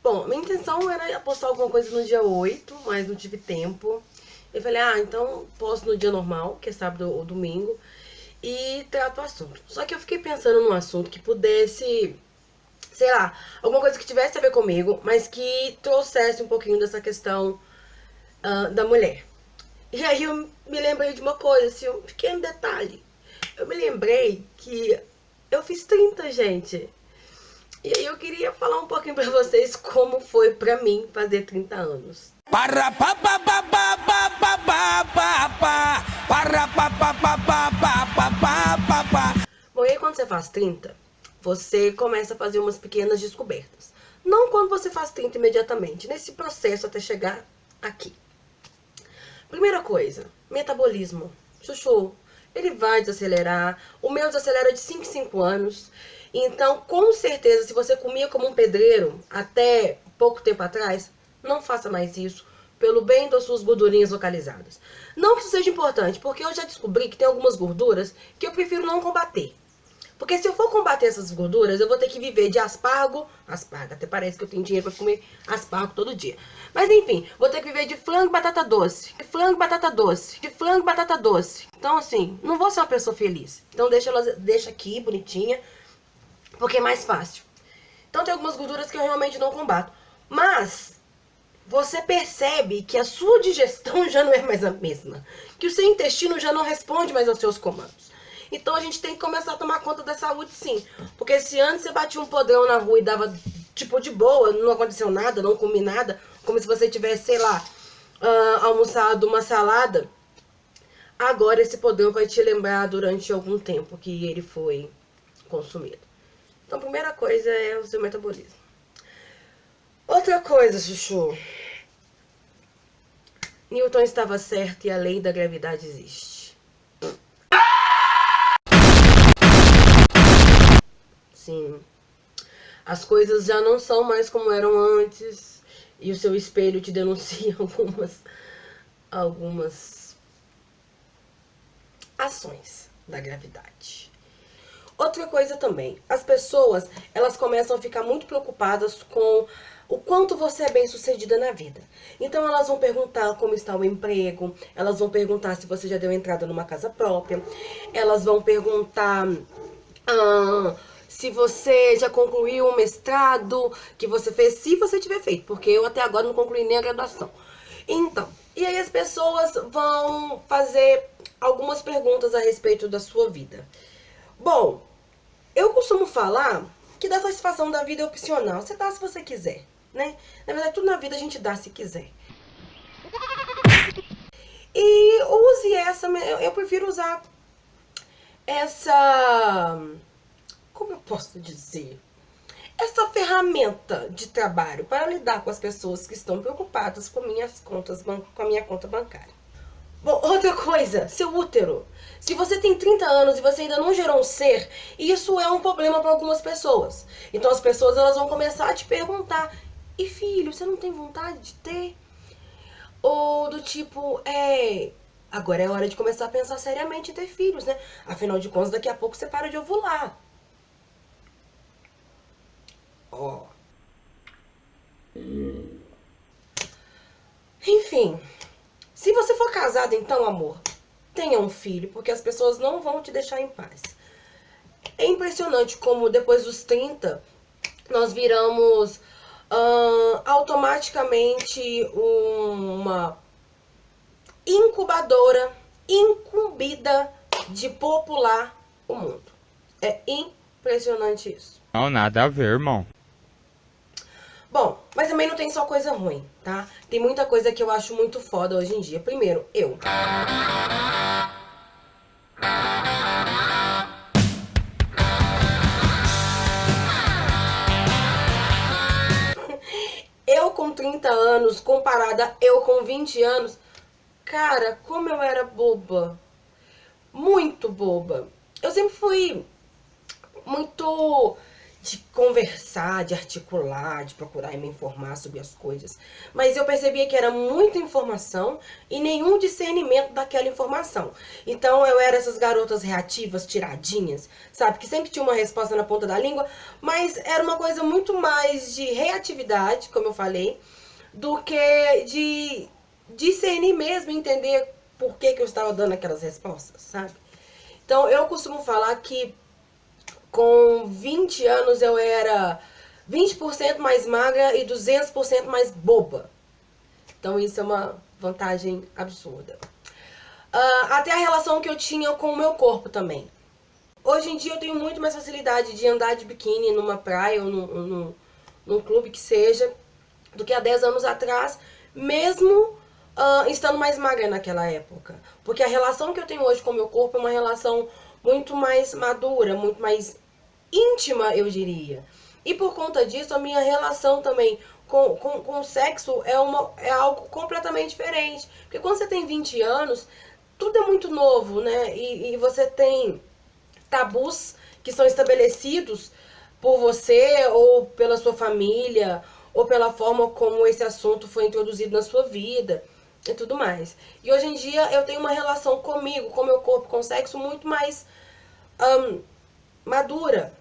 Bom, minha intenção era postar alguma coisa no dia 8, mas não tive tempo. Eu falei, então posto no dia normal, que é sábado ou domingo, e trato o assunto. Só que eu fiquei pensando num assunto que pudesse, sei lá, alguma coisa que tivesse a ver comigo, mas que trouxesse um pouquinho dessa questão da mulher. E aí eu me lembrei de uma coisa, assim, um pequeno detalhe. Eu me lembrei que eu fiz 30, gente. E aí eu queria falar um pouquinho pra vocês como foi pra mim fazer 30 anos. Para pa pa pa pa pa pa pa pa pa para pa pa pa pa pa pa pa pa. Bom, e aí quando você faz 30, você começa a fazer umas pequenas descobertas. Não quando você faz 30 imediatamente, nesse processo até chegar aqui. Primeira coisa, metabolismo. Chuchu, ele vai desacelerar. O meu desacelera de 5 em 5 anos. Então, com certeza, se você comia como um pedreiro até pouco tempo atrás, não faça mais isso, pelo bem das suas gordurinhas localizadas. Não que isso seja importante, porque eu já descobri que tem algumas gorduras que eu prefiro não combater. Porque se eu for combater essas gorduras, eu vou ter que viver de aspargo, até parece que eu tenho dinheiro pra comer aspargo todo dia. Mas enfim, vou ter que viver de frango e batata doce, de frango e batata doce, de frango e batata doce. Então assim, não vou ser uma pessoa feliz. Então deixa aqui, bonitinha, porque é mais fácil. Então tem algumas gorduras que eu realmente não combato. Mas você percebe que a sua digestão já não é mais a mesma. Que o seu intestino já não responde mais aos seus comandos. Então a gente tem que começar a tomar conta da saúde, sim. Porque se antes você batia um podrão na rua e dava, tipo, de boa, não aconteceu nada, não comi nada, como se você tivesse, sei lá, almoçado uma salada, agora esse podrão vai te lembrar durante algum tempo que ele foi consumido. Então a primeira coisa é o seu metabolismo. Outra coisa, Chuchu. Newton estava certo e a lei da gravidade existe. Sim. As coisas já não são mais como eram antes. E o seu espelho te denuncia algumas ações da gravidade. Outra coisa também, as pessoas, elas começam a ficar muito preocupadas com o quanto você é bem sucedida na vida. Então elas vão perguntar como está o emprego, elas vão perguntar se você já deu entrada numa casa própria, elas vão perguntar se você já concluiu o mestrado que você fez, se você tiver feito, porque eu até agora não concluí nem a graduação. Então, e aí as pessoas vão fazer algumas perguntas a respeito da sua vida. Bom, eu costumo falar que dar satisfação da vida é opcional. Você dá se você quiser, né? Na verdade, tudo na vida a gente dá se quiser. E use essa... Eu prefiro usar essa... Como eu posso dizer? Essa ferramenta de trabalho para lidar com as pessoas que estão preocupadas com a minha conta bancária. Bom, outra coisa, seu útero. Se você tem 30 anos e você ainda não gerou um ser, isso é um problema para algumas pessoas. Então as pessoas elas vão começar a te perguntar: e filho, você não tem vontade de ter? Ou do tipo, agora é hora de começar a pensar seriamente em ter filhos, né? Afinal de contas, daqui a pouco você para de ovular. Ó. Enfim. Se você for casado, então, amor, tenha um filho, porque as pessoas não vão te deixar em paz. É impressionante como depois dos 30, nós viramos automaticamente uma incubadora incumbida de popular o mundo. É impressionante isso. Não, nada a ver, irmão. Bom, mas também não tem só coisa ruim, tá? Tem muita coisa que eu acho muito foda hoje em dia. Primeiro, eu. Eu com 30 anos, comparada a eu com 20 anos, cara, como eu era boba. Muito boba. Eu sempre fui muito de conversar, de articular, de procurar me informar sobre as coisas. Mas eu percebia que era muita informação e nenhum discernimento daquela informação. Então eu era essas garotas reativas, tiradinhas, sabe? Que sempre tinha uma resposta na ponta da língua, mas era uma coisa muito mais de reatividade, como eu falei, do que de discernir mesmo, entender por que eu estava dando aquelas respostas, sabe? Então eu costumo falar que com 20 anos eu era 20% mais magra e 200% mais boba. Então isso é uma vantagem absurda. Até a relação que eu tinha com o meu corpo também. Hoje em dia eu tenho muito mais facilidade de andar de biquíni numa praia ou num clube que seja, do que há 10 anos atrás, mesmo estando mais magra naquela época. Porque a relação que eu tenho hoje com o meu corpo é uma relação muito mais madura, muito mais íntima, eu diria. E por conta disso, a minha relação também com o sexo é algo completamente diferente. Porque quando você tem 20 anos, tudo é muito novo, né? E você tem tabus que são estabelecidos por você ou pela sua família, ou pela forma como esse assunto foi introduzido na sua vida e tudo mais. E hoje em dia eu tenho uma relação comigo, com o meu corpo, com o sexo muito mais madura.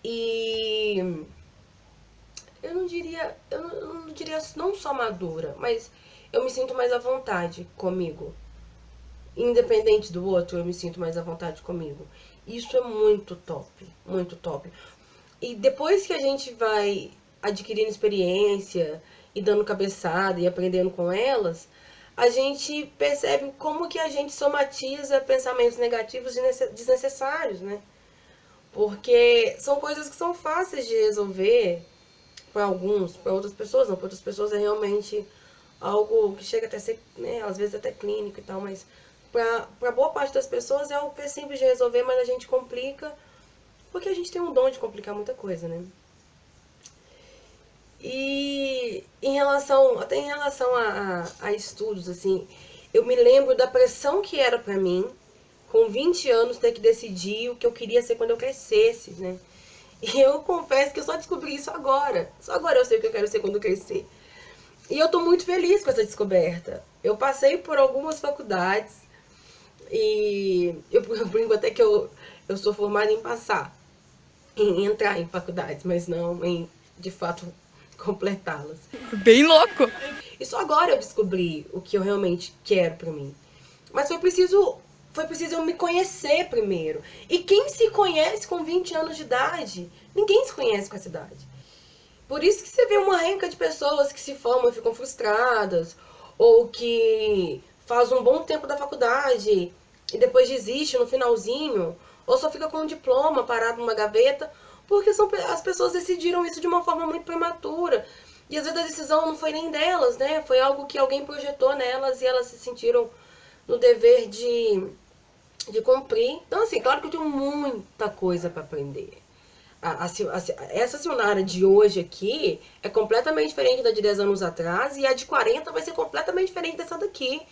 E eu não diria não só madura, mas eu me sinto mais à vontade comigo. Independente do outro, eu me sinto mais à vontade comigo. Isso é muito top, muito top. E depois que a gente vai adquirindo experiência e dando cabeçada e aprendendo com elas, a gente percebe como que a gente somatiza pensamentos negativos e desnecessários, né? Porque são coisas que são fáceis de resolver para alguns, para outras pessoas não. Para outras pessoas é realmente algo que chega até a ser, né, às vezes até clínico e tal, mas para boa parte das pessoas é algo que é simples de resolver, mas a gente complica, porque a gente tem um dom de complicar muita coisa, né? E até em relação a estudos, assim, eu me lembro da pressão que era pra mim, com 20 anos, ter que decidir o que eu queria ser quando eu crescesse, né? E eu confesso que eu só descobri isso agora. Só agora eu sei o que eu quero ser quando eu crescer. E eu tô muito feliz com essa descoberta. Eu passei por algumas faculdades e eu brinco até que eu sou formada em passar, em entrar em faculdades, mas não em, de fato, completá-las. Bem louco! E só agora eu descobri o que eu realmente quero pra mim. Mas foi preciso eu me conhecer primeiro. E quem se conhece com 20 anos de idade? Ninguém se conhece com essa idade. Por isso que você vê uma renca de pessoas que se formam e ficam frustradas, ou que faz um bom tempo da faculdade e depois desiste no finalzinho, ou só fica com um diploma parado numa gaveta, porque as pessoas decidiram isso de uma forma muito prematura. E às vezes a decisão não foi nem delas, né? Foi algo que alguém projetou nelas e elas se sentiram no dever de cumprir. Então, assim, claro que eu tenho muita coisa para aprender. Essa Silnara de hoje aqui é completamente diferente da de 10 anos atrás, e a de 40 vai ser completamente diferente dessa daqui.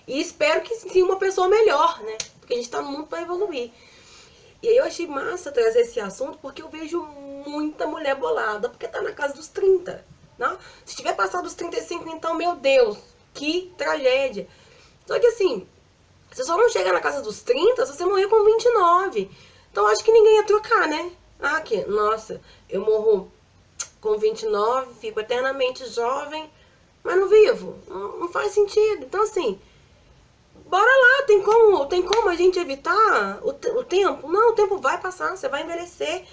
E espero que sim, uma pessoa melhor, né? Porque a gente tá no mundo para evoluir. E aí eu achei massa trazer esse assunto, porque eu vejo muita mulher bolada, porque tá na casa dos 30, né? Se tiver passado dos 35, então, meu Deus, que tragédia. Só que assim, você só não chega na casa dos 30 se você morrer com 29. Então acho que ninguém ia trocar, né? Nossa, eu morro com 29, fico eternamente jovem, mas não vivo. Não faz sentido. Então assim, bora lá, tem como a gente evitar o tempo? Não, o tempo vai passar, você vai envelhecer.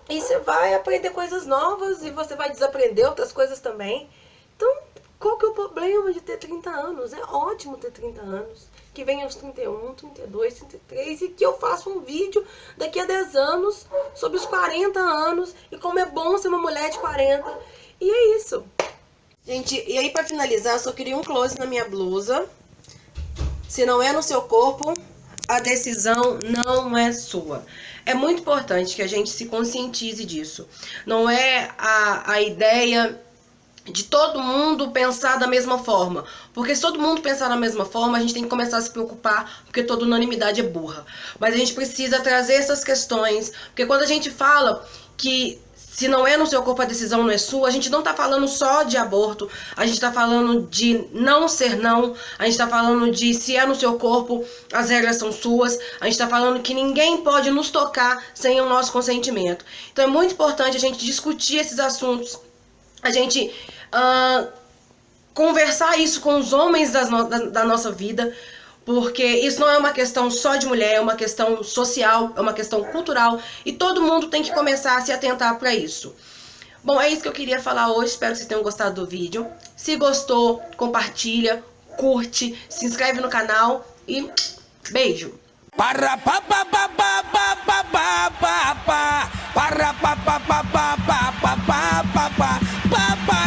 E você vai aprender coisas novas e você vai desaprender outras coisas também. Então, qual que é o problema de ter 30 anos? É ótimo ter 30 anos. Que venha aos 31, 32, 33 e que eu faça um vídeo daqui a 10 anos sobre os 40 anos e como é bom ser uma mulher de 40. E é isso. Gente, e aí pra finalizar, eu só queria um close na minha blusa. Se não é no seu corpo, a decisão não é sua. É muito importante que a gente se conscientize disso. Não é a ideia de todo mundo pensar da mesma forma. Porque se todo mundo pensar da mesma forma, a gente tem que começar a se preocupar, porque toda unanimidade é burra. Mas a gente precisa trazer essas questões, porque quando a gente fala que se não é no seu corpo, a decisão não é sua. A gente não tá falando só de aborto, a gente tá falando de não ser não, a gente tá falando de se é no seu corpo, as regras são suas, a gente tá falando que ninguém pode nos tocar sem o nosso consentimento. Então é muito importante a gente discutir esses assuntos, a gente conversar isso com os homens da nossa vida, porque isso não é uma questão só de mulher, é uma questão social, é uma questão cultural, e todo mundo tem que começar a se atentar para isso. Bom, é isso que eu queria falar hoje, espero que vocês tenham gostado do vídeo. Se gostou, compartilha, curte, se inscreve no canal e beijo! Para pa pa pa pa pa pa pa pa pa para pa pa pa pa pa pa pa pa pa pa